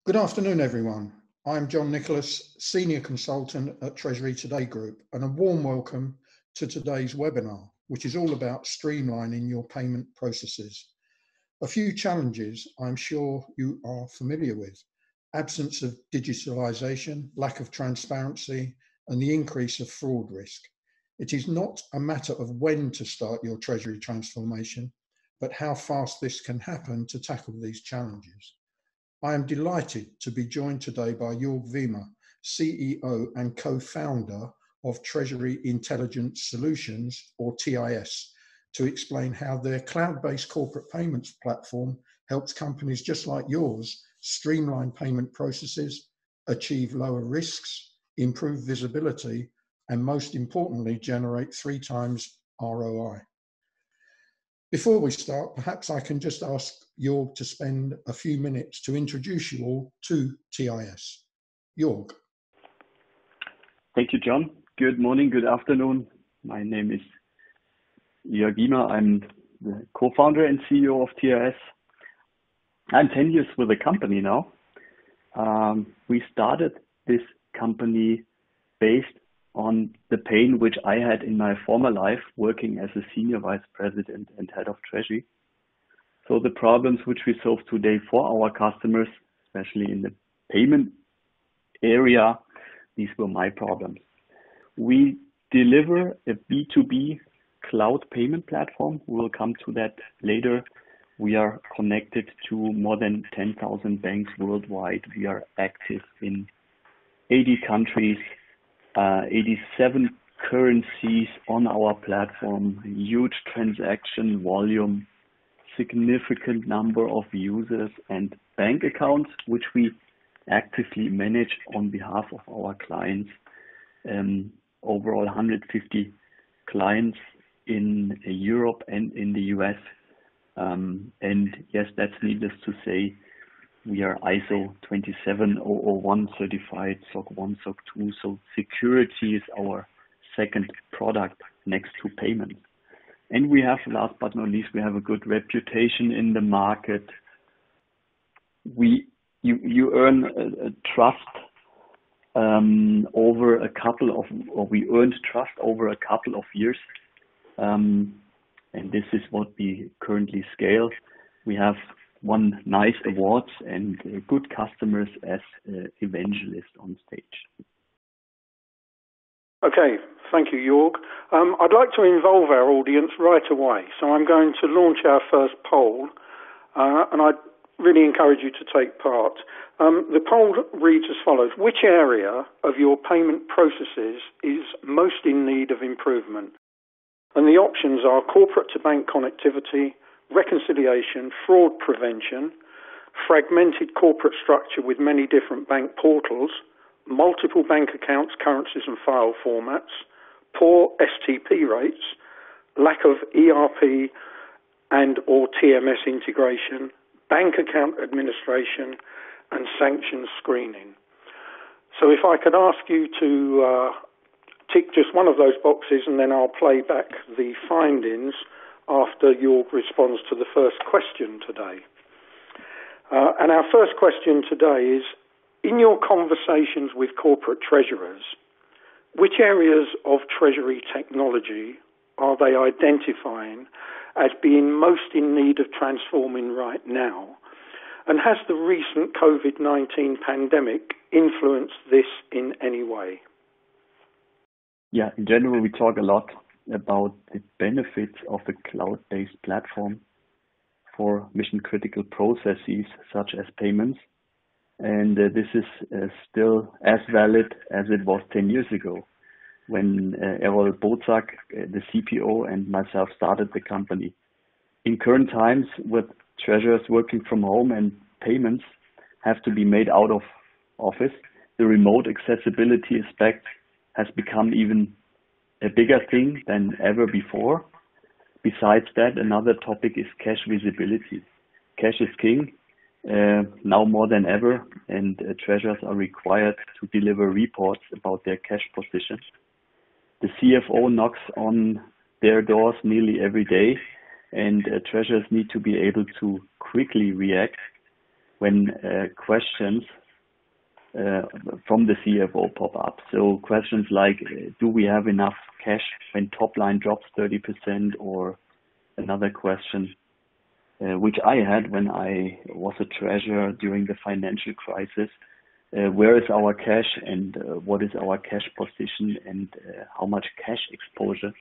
Good afternoon, everyone. I'm John Nicholas, Senior Consultant at Treasury Today Group, and a warm welcome to today's webinar, which is all about streamlining your payment processes. A few challenges I'm sure you are familiar with: absence of digitalisation, lack of transparency, and the increase of fraud risk. It is not a matter of when to start your Treasury transformation, but how fast this can happen to tackle these challenges. I am delighted to be joined today by Jörg Wiemer, CEO and co-founder of Treasury Intelligence Solutions, or TIS, to explain how their cloud-based corporate payments platform helps companies just like yours streamline payment processes, achieve lower risks, improve visibility, and most importantly, generate 3 times ROI. Before we start, perhaps I can just ask Jörg to spend a few minutes to introduce you all to TIS. Jörg. Thank you, John. Good morning, good afternoon. My name is Jörg Wiemer. I'm the co-founder and CEO of TIS. I'm 10 years with the company now. We started this company based on the pain which I had in my former life working as a senior vice president and head of treasury. So the problems which we solve today for our customers, especially in the payment area, these were my problems. We deliver a B2B cloud payment platform. We'll come to that later. We are connected to more than 10,000 banks worldwide. We are active in 80 countries. 87 currencies on our platform, huge transaction volume, significant number of users and bank accounts, which we actively manage on behalf of our clients. Overall 150 clients in Europe and in the US. And yes, that's needless to say. We are ISO 27001 certified, SOC 1, SOC 2. So security is our second product next to payments. And we have, last but not least, we have a good reputation in the market. You earn a trust over a couple of, or we earned trust over a couple of years. And this is what we currently scale. We have won nice awards and good customers as evangelists on stage. Okay, thank you, Jörg. I'd like to involve our audience right away. So I'm going to launch our first poll, and I'd really encourage you to take part. The poll reads as follows: which area of your payment processes is most in need of improvement? And the options are corporate to bank connectivity, reconciliation, fraud prevention, fragmented corporate structure with many different bank portals, multiple bank accounts, currencies and file formats, poor STP rates, lack of ERP and or TMS integration, bank account administration, and sanctions screening. So if I could ask you to tick just one of those boxes, and then I'll play back the findings after Jörg responds to the first question today. And our first question today is, in your conversations with corporate treasurers, which areas of treasury technology are they identifying as being most in need of transforming right now? And has the recent COVID-19 pandemic influenced this in any way? Yeah, in general, we talk a lot about the benefits of a cloud-based platform for mission-critical processes such as payments. And this is still as valid as it was 10 years ago when Errol Bozak, the CPO, and myself started the company. In current times, with treasurers working from home and payments have to be made out of office, the remote accessibility aspect has become even a bigger thing than ever before. Besides that, another topic is cash visibility. Cash is king now more than ever, and treasurers are required to deliver reports about their cash position. The CFO knocks on their doors nearly every day, and treasurers need to be able to quickly react when questions from the CFO pop up. So questions like, do we have enough cash when top line drops 30%? Or another question, which I had when I was a treasurer during the financial crisis. Where is our cash, and what is our cash position, and how much cash exposure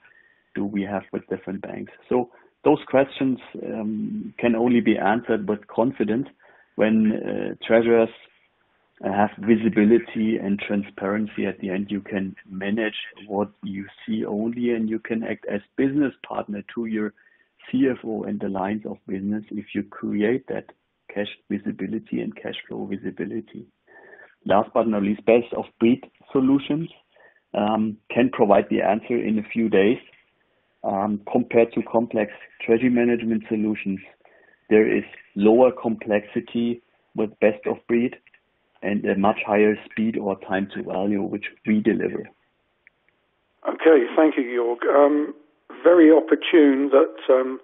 do we have with different banks? So those questions can only be answered with confidence when treasurers have visibility and transparency. At the end, you can manage what you see only, and you can act as business partner to your CFO and the lines of business if you create that cash visibility and cash flow visibility. Last but not least, best of breed solutions can provide the answer in a few days. Compared to complex treasury management solutions, there is lower complexity with best of breed and a much higher speed or time to value, which we deliver. Okay, thank you, Jörg. Very opportune that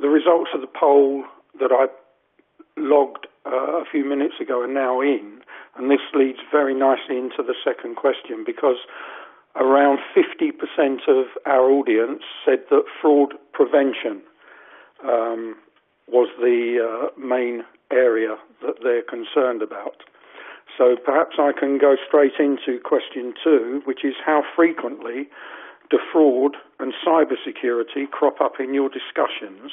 the results of the poll that I logged a few minutes ago are now in, and this leads very nicely into the second question, because around 50% of our audience said that fraud prevention was the main area that they're concerned about. So perhaps I can go straight into question 2, which is, how frequently do fraud and cybersecurity crop up in your discussions,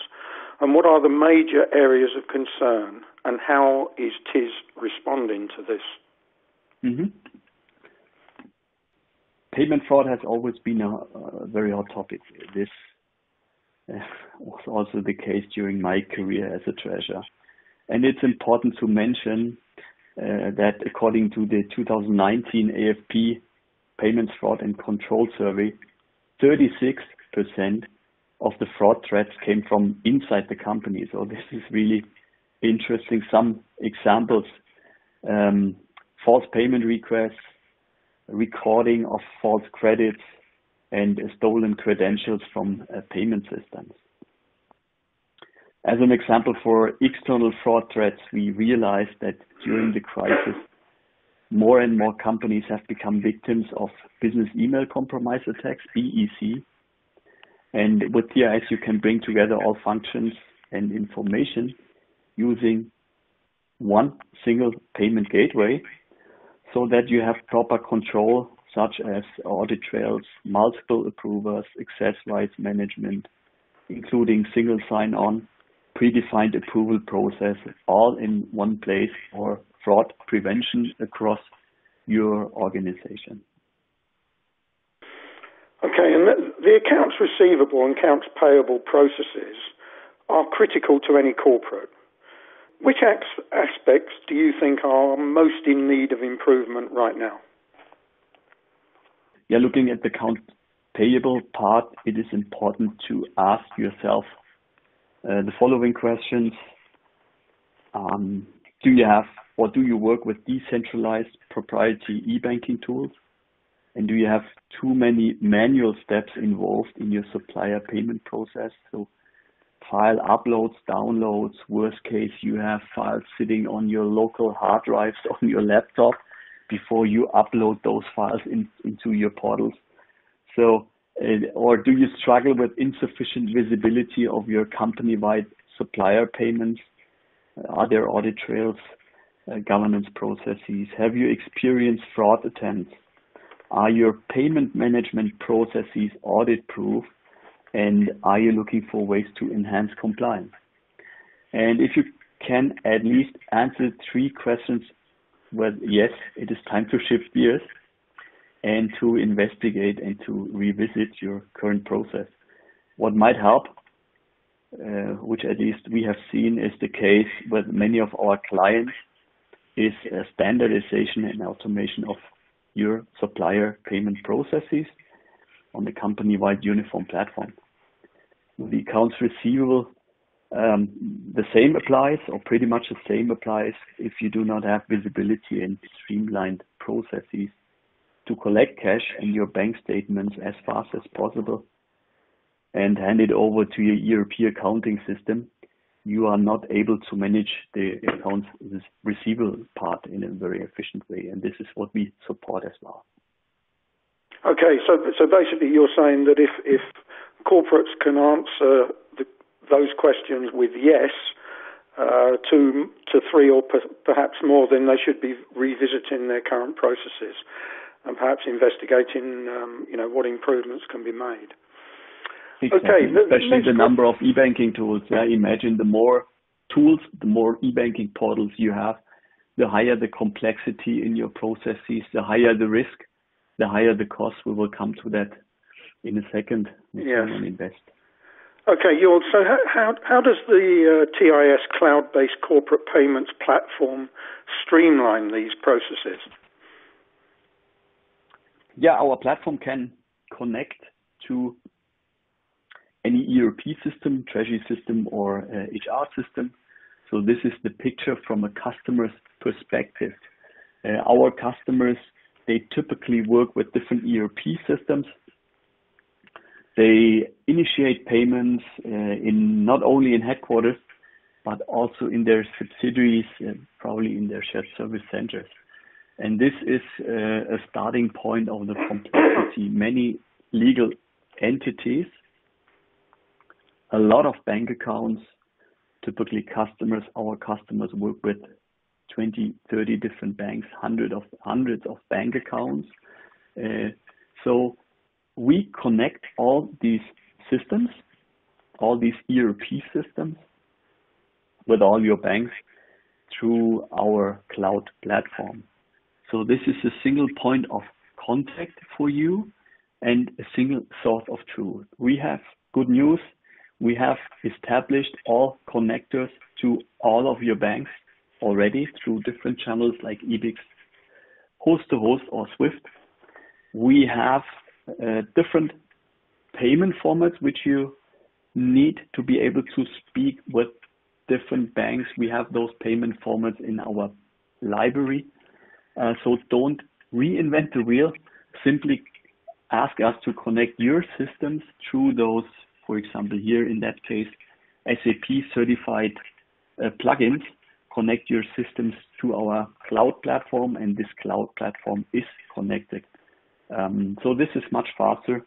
and what are the major areas of concern, and how is TIS responding to this? Mm-hmm. Payment fraud has always been a very hot topic. This was also the case during my career as a treasurer. And it's important to mention that according to the 2019 AFP Payments Fraud and Control Survey, 36% of the fraud threats came from inside the company. So this is really interesting. Some examples, false payment requests, recording of false credits, and stolen credentials from payment systems. As an example for external fraud threats, we realized that during the crisis, more and more companies have become victims of business email compromise attacks, BEC. And with TIS, you can bring together all functions and information using one single payment gateway, so that you have proper control, such as audit trails, multiple approvers, access rights management, including single sign-on, predefined approval process, all in one place for fraud prevention across your organization. Okay, and the accounts receivable and accounts payable processes are critical to any corporate. Which aspects do you think are most in need of improvement right now? Yeah, looking at the accounts payable part, it is important to ask yourself the following questions. Do you have, or do you work with decentralized proprietary e-banking tools? And do you have too many manual steps involved in your supplier payment process? So file uploads, downloads, worst case, you have files sitting on your local hard drives on your laptop before you upload those files into your portals. So, or do you struggle with insufficient visibility of your company-wide supplier payments? Are there audit trails, governance processes? Have you experienced fraud attempts? Are your payment management processes audit-proof? And are you looking for ways to enhance compliance? And if you can at least answer 3 questions with yes, it is time to shift gears and to investigate and to revisit your current process. What might help, which at least we have seen is the case with many of our clients, is a standardization and automation of your supplier payment processes on the company-wide uniform platform. The accounts receivable, the same applies, or pretty much the same applies if you do not have visibility and streamlined processes to collect cash in your bank statements as fast as possible and hand it over to your ERP accounting system. you are not able to manage the accounts receivable part in a very efficient way. And this is what we support as well. Okay, so basically you're saying that if corporates can answer those questions with yes, to three or perhaps more, then they should be revisiting their current processes and perhaps investigating, what improvements can be made. Exactly. Okay, especially the number of e-banking tools. Imagine the more tools, the more e-banking portals you have, the higher the complexity in your processes, the higher the risk, the higher the cost. We will come to that in a second. Yes. Invest. Okay, Jörg, so how does the TIS cloud-based corporate payments platform streamline these processes? Yeah, our platform can connect to any ERP system, treasury system, or HR system. So this is the picture from a customer's perspective. Our customers, they typically work with different ERP systems. They initiate payments in not only in headquarters, but also in their subsidiaries, probably in their shared service centers. And this is a starting point of the complexity. Many legal entities, a lot of bank accounts, typically our customers work with 20, 30 different banks, hundreds of bank accounts. So we connect all these systems, all these ERP systems with all your banks through our cloud platform. So this is a single point of contact for you and a single source of truth. We have good news. We have established all connectors to all of your banks already through different channels like EBIX, host-to-host or SWIFT. We have different payment formats which you need to be able to speak with different banks. We have those payment formats in our library. So don't reinvent the wheel. Simply ask us to connect your systems through those, for example, here in that case, SAP certified plugins. Connect your systems to our cloud platform, and this cloud platform is connected. So this is much faster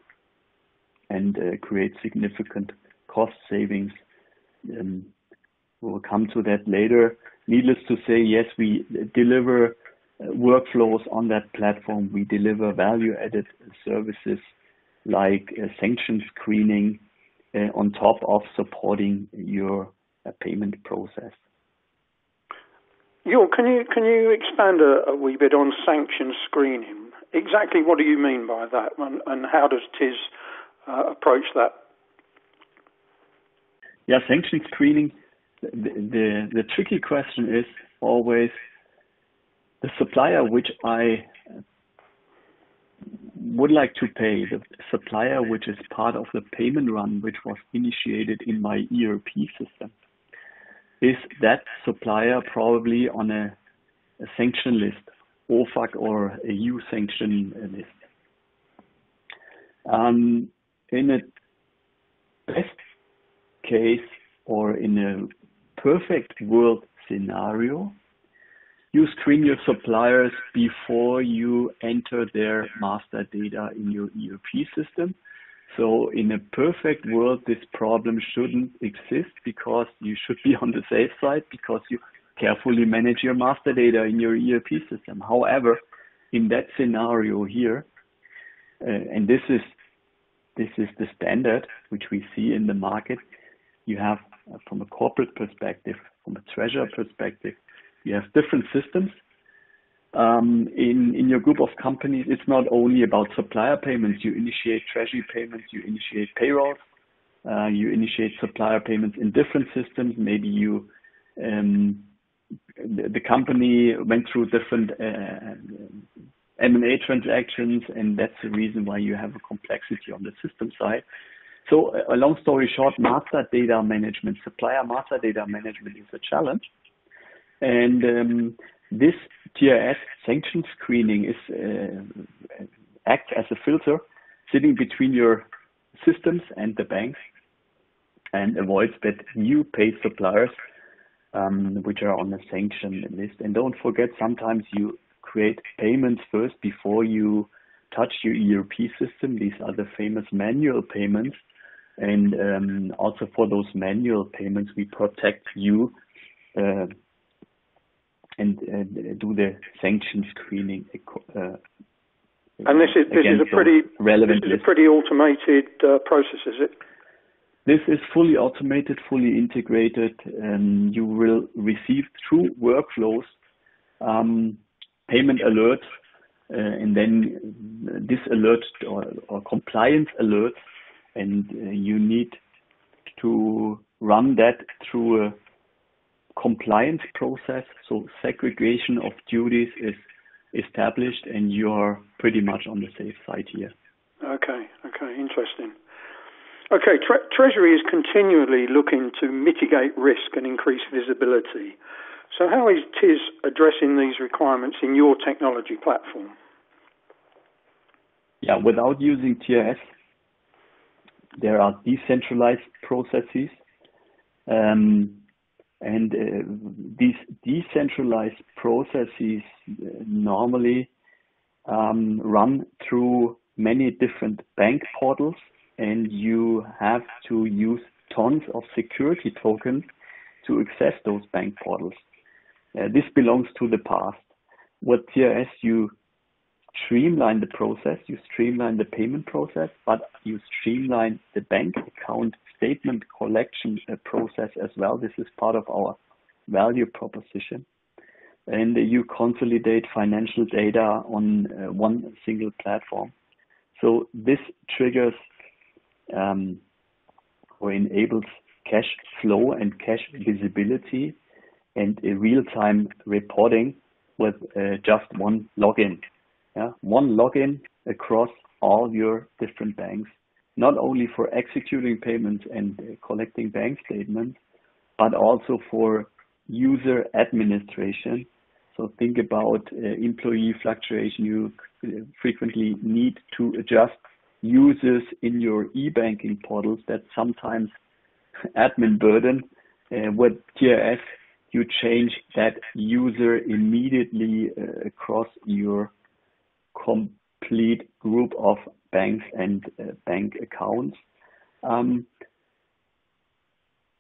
and creates significant cost savings. We'll come to that later. Needless to say, yes, we deliver workflows on that platform. We deliver value-added services like sanction screening on top of supporting your payment process. Jörg, can you expand a wee bit on sanction screening? Exactly what do you mean by that, and how does TIS approach that? Yeah, sanction screening, the tricky question is always the supplier which I would like to pay, the supplier which is part of the payment run which was initiated in my ERP system. Is that supplier probably on a sanction list, OFAC or a EU sanction list? In a best case or in a perfect world scenario, you screen your suppliers before you enter their master data in your ERP system. So in a perfect world, this problem shouldn't exist because you should be on the safe side because you carefully manage your master data in your ERP system. However, in that scenario here, and this is the standard which we see in the market, you have from a corporate perspective, from a treasurer perspective, you have different systems. In your group of companies, it's not only about supplier payments. You initiate treasury payments, you initiate payrolls, you initiate supplier payments in different systems. Maybe you, the company went through different M&A transactions, and that's the reason why you have a complexity on the system side. So a long story short, master data management, supplier master data management is a challenge. And this TIS sanction screening is acts as a filter sitting between your systems and the banks. and avoids that you pay suppliers which are on the sanction list. And don't forget, sometimes you create payments first before you touch your ERP system. These are the famous manual payments. And also for those manual payments, we protect you and do the sanction screening. And this is a pretty automated process, is it? This is fully automated, fully integrated, and you will receive through workflows payment alerts, and then this alert or compliance alerts, and you need to run that through a compliance process. So segregation of duties is established, and you are pretty much on the safe side here. Okay, interesting. Okay, Treasury is continually looking to mitigate risk and increase visibility. So how is TIS addressing these requirements in your technology platform? Yeah, without using TRS, there are decentralized processes, and these decentralized processes normally run through many different bank portals, and you have to use tons of security tokens to access those bank portals. This belongs to the past. With TRS, you streamline the process, you streamline the payment process, but you streamline the bank account statement collection process as well. This is part of our value proposition. And you consolidate financial data on one single platform. So this triggers or enables cash flow and cash visibility and a real-time reporting with just one login. Yeah? One login across all your different banks, not only for executing payments and collecting bank statements, but also for user administration. So think about employee fluctuation. You frequently need to adjust users in your e-banking portals. That's sometimes admin burden. With TRS, you change that user immediately across your complete group of banks and bank accounts.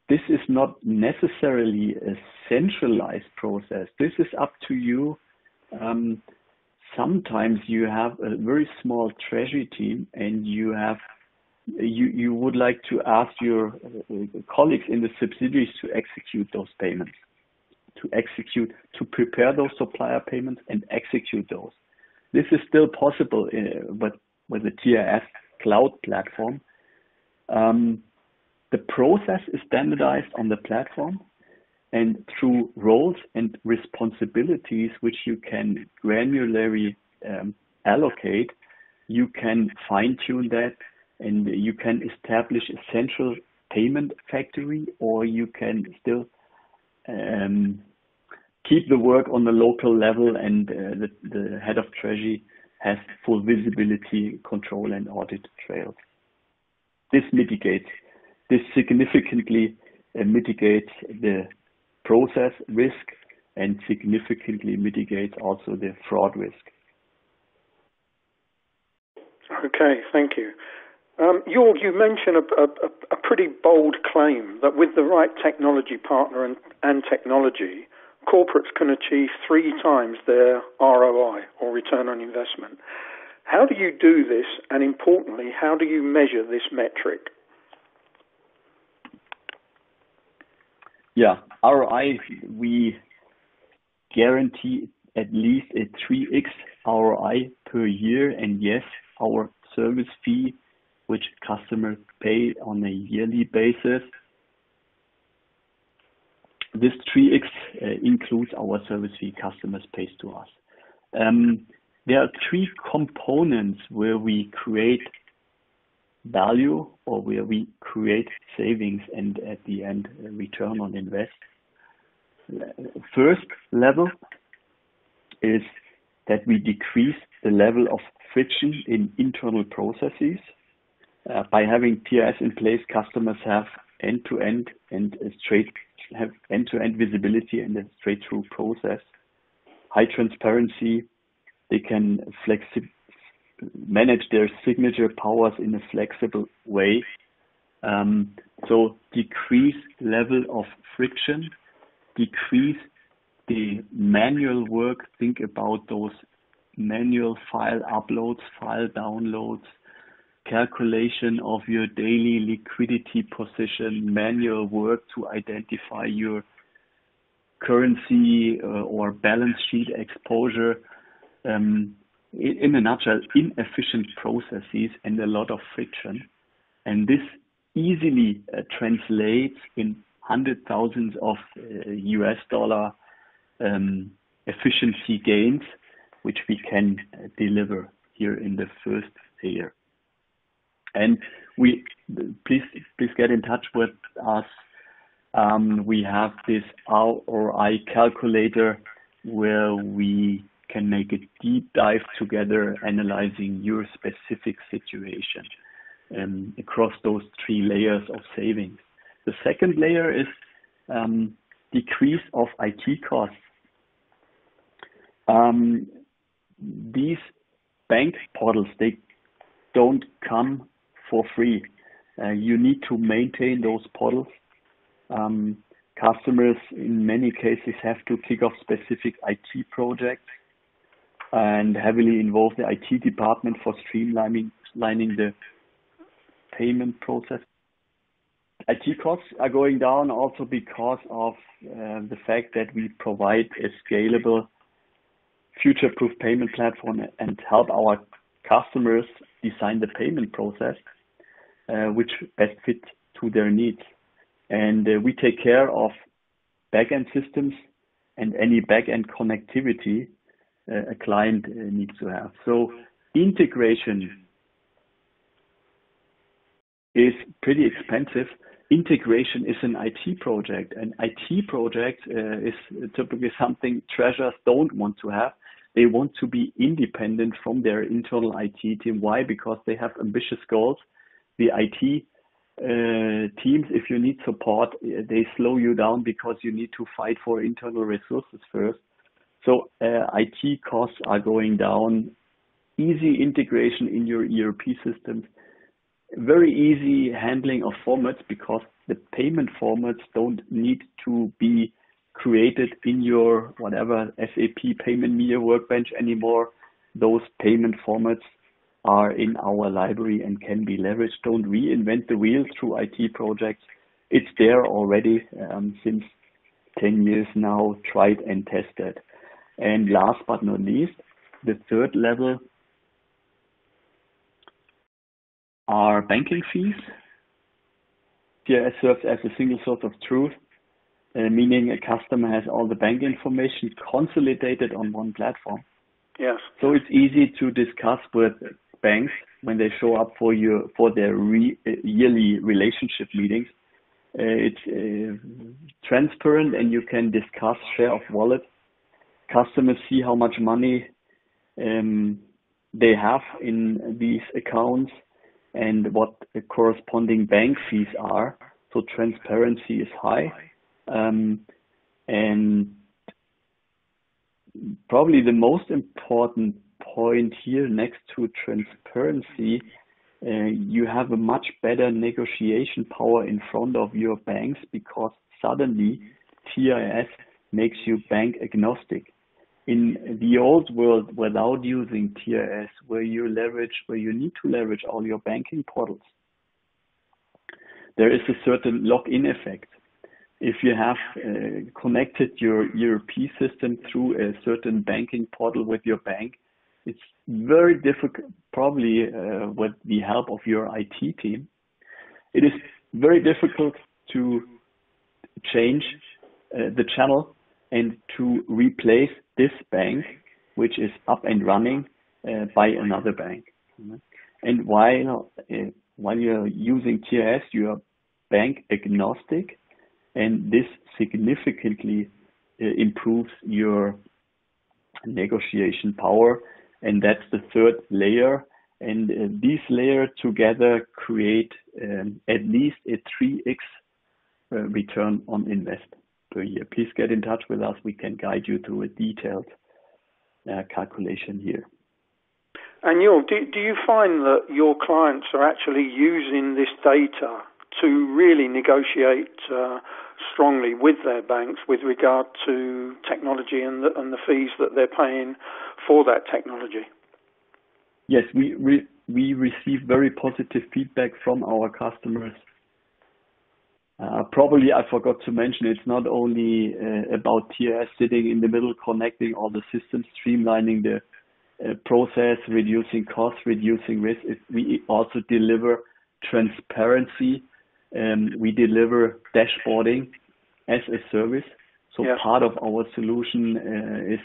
This is not necessarily a centralized process. This is up to you. Sometimes you have a very small treasury team, and you would like to ask your colleagues in the subsidiaries to execute those payments, to prepare those supplier payments and execute those. This is still possible with the TRS cloud platform. The process is standardized on the platform, and through roles and responsibilities which you can granularly allocate, you can fine-tune that, and you can establish a central payment factory, or you can still keep the work on the local level, and the head of treasury has full visibility, control, and audit trails. This significantly mitigates the process risk and significantly mitigates also the fraud risk. Okay, thank you. Jörg, you mentioned a pretty bold claim that with the right technology partner and technology, corporates can achieve 3 times their ROI, or return on investment. How do you do this, and importantly, how do you measure this metric? Yeah, ROI, we guarantee at least a 3x ROI per year, and yes, our service fee, which customers pay on a yearly basis, this 3x includes our service fee customers pays to us. There are 3 components where we create value, or where we create savings and at the end return on invest. First level is that we decrease the level of friction in internal processes. By having TRS in place, customers have end-to-end and have end-to-end visibility and a straight-through process. High transparency. They can manage their signature powers in a flexible way. So decrease level of friction, decrease the manual work. Think about those manual file uploads, file downloads, calculation of your daily liquidity position, manual work to identify your currency or balance sheet exposure. In a nutshell, inefficient processes and a lot of friction. And this easily translates in hundred thousands of US dollar efficiency gains, which we can deliver here in the first layer. And please get in touch with us. We have this ROI calculator where we can make a deep dive together, analyzing your specific situation across those 3 layers of savings. The second layer is decrease of IT costs. These bank portals, they don't come for free. You need to maintain those portals. Customers in many cases have to kick off specific IT projects and heavily involve the IT department for streamlining the payment process. IT costs are going down also because of the fact that we provide a scalable, future-proof payment platform and help our customers design the payment process which best fits to their needs. And we take care of back-end systems and any back-end connectivity a client needs to have. So integration is pretty expensive. Integration is an IT project. An IT project is typically something treasurers don't want to have. They want to be independent from their internal IT team. Why? Because they have ambitious goals. The IT teams, if you need support, they slow you down because you need to fight for internal resources first. So IT costs are going down. Easy integration in your ERP systems. Very easy handling of formats because the payment formats don't need to be created in your whatever SAP Payment Media Workbench anymore. Those payment formats are in our library and can be leveraged. Don't reinvent the wheel through IT projects. It's there already since 10 years now, tried and tested. And last but not least, the third level are banking fees. TRS serves as a single source of truth, meaning a customer has all the bank information consolidated on one platform. Yes. So it's easy to discuss with banks when they show up for their yearly relationship meetings. It's transparent and you can discuss share of wallet. Customers see how much money they have in these accounts and what the corresponding bank fees are. So transparency is high. And probably the most important point here next to transparency, you have a much better negotiation power in front of your banks because suddenly TRS makes you bank agnostic. In the old world, without using TRS, where you need to leverage all your banking portals, there is a certain lock-in effect. If you have connected your ERP system through a certain banking portal with your bank, it's very difficult, probably with the help of your IT team, it is very difficult to change the channel and to replace this bank, which is up and running, by another bank. And while you're using TRS, you are bank agnostic, and this significantly improves your negotiation power. And that's the third layer. And these layers together create at least a 3x return on invest per year. Please get in touch with us. We can guide you through a detailed calculation here. And do you find that your clients are actually using this data to really negotiate strongly with their banks with regard to technology and the fees that they're paying for that technology? Yes, we receive very positive feedback from our customers. Probably I forgot to mention, it's not only about TRS sitting in the middle, connecting all the systems, streamlining the process, reducing costs, reducing risk. We also deliver transparency. We deliver dashboarding as a service. So part of our solution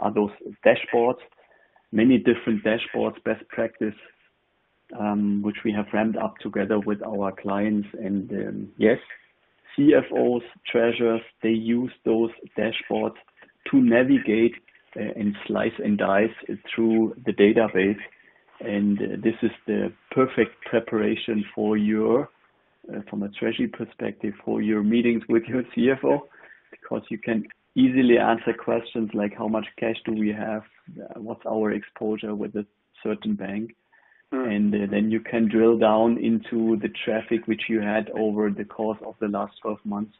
are those dashboards, many different dashboards, best practice, which we have ramped up together with our clients. And yes, CFOs, treasurers, they use those dashboards to navigate and slice and dice through the database. And this is the perfect preparation for your, from a treasury perspective, for your meetings with your CFO, because you can easily answer questions like how much cash do we have, what's our exposure with a certain bank. And then you can drill down into the traffic which you had over the course of the last 12 months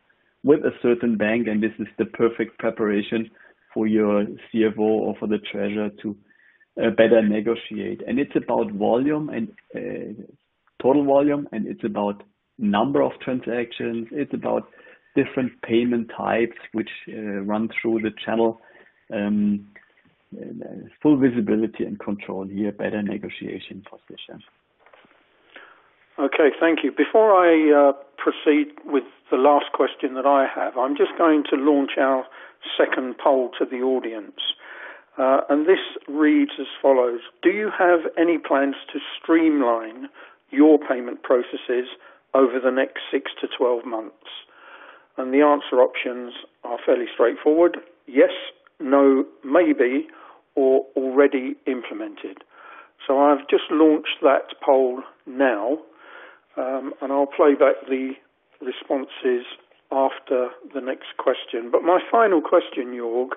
with a certain bank. And this is the perfect preparation for your CFO or for the treasurer to better negotiate. And it's about volume and total volume, and it's about number of transactions. It's about different payment types which run through the channel. Full visibility and control here, better negotiation position. Okay, thank you. Before I proceed with the last question that I have, I'm just going to launch our second poll to the audience. And this reads as follows. Do you have any plans to streamline your payment processes over the next 6 to 12 months? And the answer options are fairly straightforward. Yes, no, maybe, or already implemented. So I've just launched that poll now, and I'll play back the responses after the next question. But my final question, Jörg,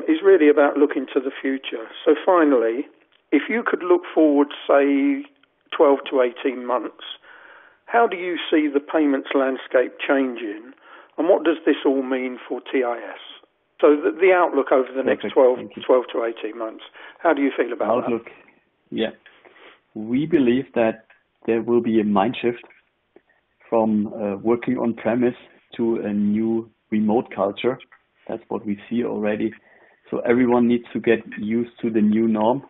is really about looking to the future. So finally, if you could look forward, say, 12 to 18 months, how do you see the payments landscape changing, and what does this all mean for TIS? So the outlook over the next 12 to 18 months, how do you feel about that? Yeah. We believe that there will be a mind shift from working on-premise to a new remote culture. That's what we see already. So everyone needs to get used to the new norm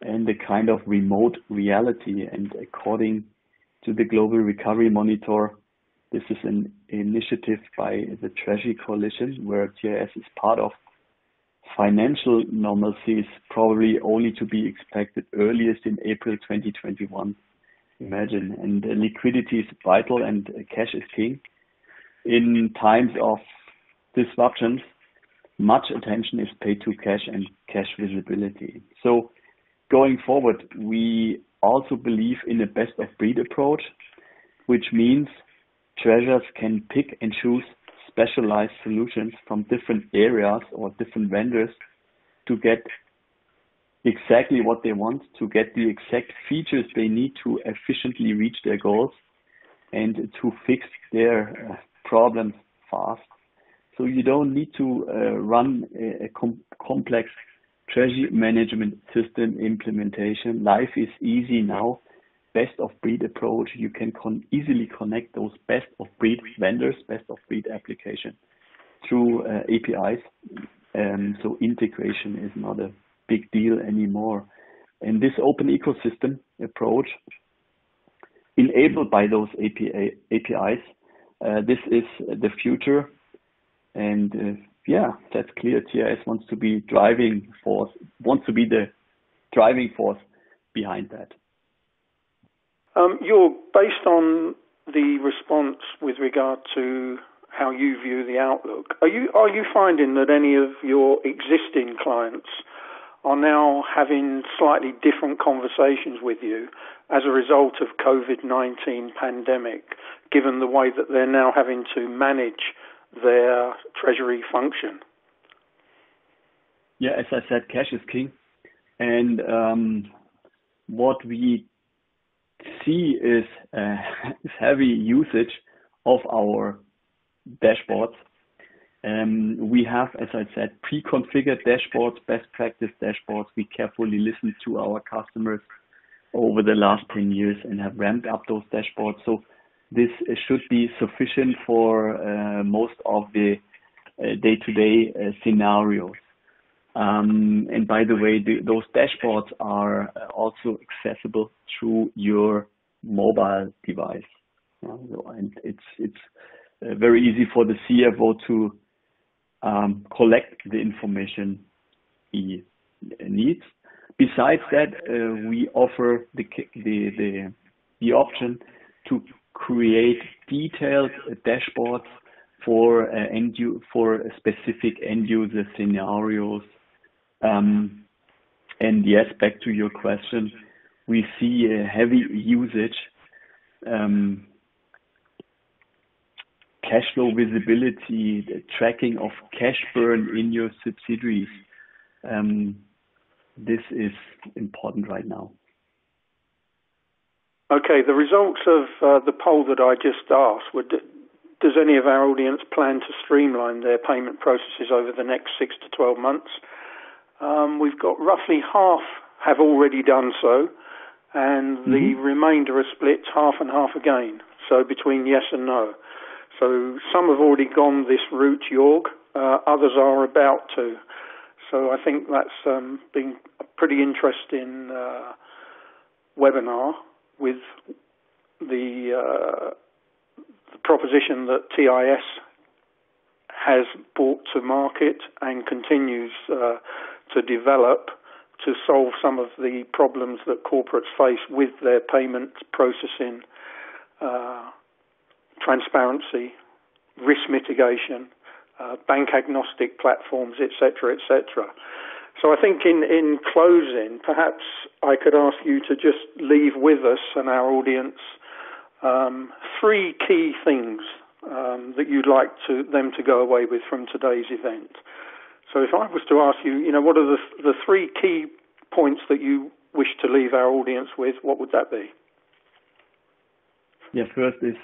and the kind of remote reality. And according to the Global Recovery Monitor, this is an initiative by the Treasury Coalition where TIS is part of. Financial normalcy is probably only to be expected earliest in April 2021. Imagine. And liquidity is vital and cash is king. In times of disruptions, much attention is paid to cash and cash visibility. So going forward, we also believe in a best of breed approach, which means treasurers can pick and choose specialized solutions from different areas or different vendors to get exactly what they want, to get the exact features they need to efficiently reach their goals and to fix their problems fast. So you don't need to run a complex treasury management system implementation. Life is easy now. Best of breed approach. You can easily connect those best of breed vendors, best of breed application through APIs. So integration is not a big deal anymore. And this open ecosystem approach, enabled by those APIs, this is the future. And that's clear. TIS wants to be the driving force behind that. You're based on the response with regard to how you view the outlook. Are you finding that any of your existing clients are now having slightly different conversations with you as a result of COVID-19 pandemic, given the way that they're now having to manage their treasury function? Yeah, as I said, cash is king. And what we see is heavy usage of our dashboards. We have, as I said, pre-configured dashboards, best practice dashboards. We carefully listen to our customers over the last 10 years and have ramped up those dashboards. So this should be sufficient for most of the day-to-day scenarios. And by the way, those dashboards are also accessible through your mobile device. And it's very easy for the CFO to collect the information he needs. Besides that, we offer the option to create detailed dashboards for specific end user scenarios. And yes, back to your question, we see a heavy usage, cash flow visibility, the tracking of cash burn in your subsidiaries. This is important right now. Okay, the results of the poll that I just asked, does any of our audience plan to streamline their payment processes over the next 6 to 12 months? We've got roughly half have already done so, and the remainder are split half and half again, so between yes and no. So some have already gone this route, Jörg, others are about to. So I think that's been a pretty interesting webinar with the proposition that TIS has brought to market and continues to develop to solve some of the problems that corporates face with their payment processing, transparency, risk mitigation, bank agnostic platforms, etc., etc. So I think in closing, perhaps I could ask you to just leave with us and our audience 3 key things that you'd like them to go away with from today's event. So if I was to ask you, what are the 3 key points that you wish to leave our audience with, what would that be? Yeah, first is,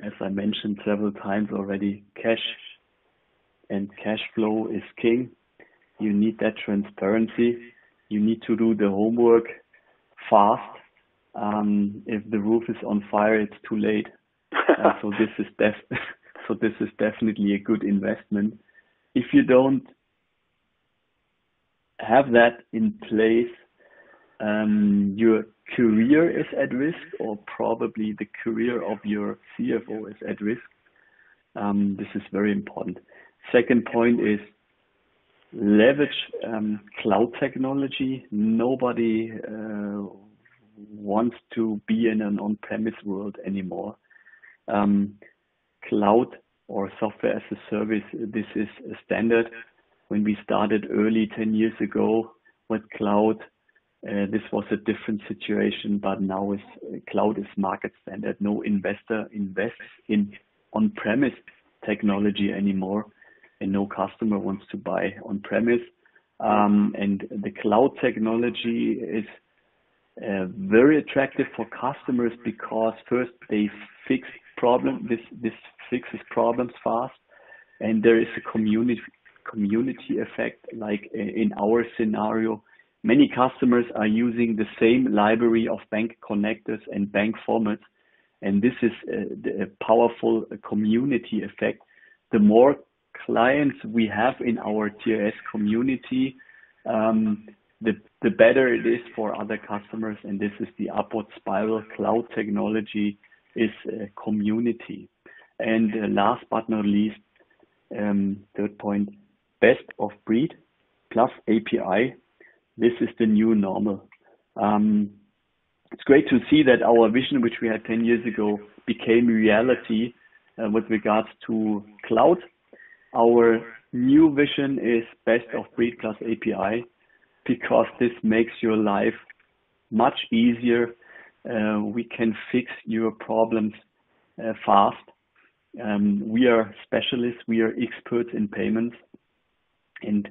as I mentioned several times already, cash and cash flow is king. You need that transparency. You need to do the homework fast. If the roof is on fire, it's too late. So this is definitely a good investment. If you don't have that in place, your career is at risk, or probably the career of your CFO is at risk. This is very important. Second point is leverage cloud technology. Nobody wants to be in an on-premise world anymore. Cloud or software as a service, this is a standard. When we started early 10 years ago with cloud, this was a different situation, but now cloud is market standard. No investor invests in on-premise technology anymore, and no customer wants to buy on-premise. And the cloud technology is very attractive for customers because first they fix problems. This fixes problems fast, and there is a community effect. Like in our scenario, many customers are using the same library of bank connectors and bank formats, and this is a powerful community effect. The more clients we have in our TIS community, the better it is for other customers, and this is the upward spiral. Cloud technology is a community. And last but not least, third point, best of breed plus API. This is the new normal. It's great to see that our vision, which we had 10 years ago, became reality with regards to cloud. Our new vision is best of breed plus API. because this makes your life much easier. We can fix your problems fast. We are specialists, we are experts in payments, and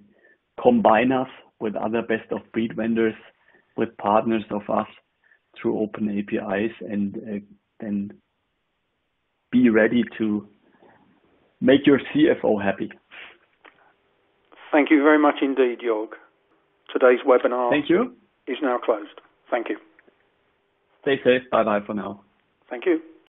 combine us with other best of breed vendors, with partners of us through open APIs, and then be ready to make your CFO happy. Thank you very much indeed, Jörg. Today's webinar Thank you. Is now closed. Thank you. Stay safe. Bye-bye for now. Thank you.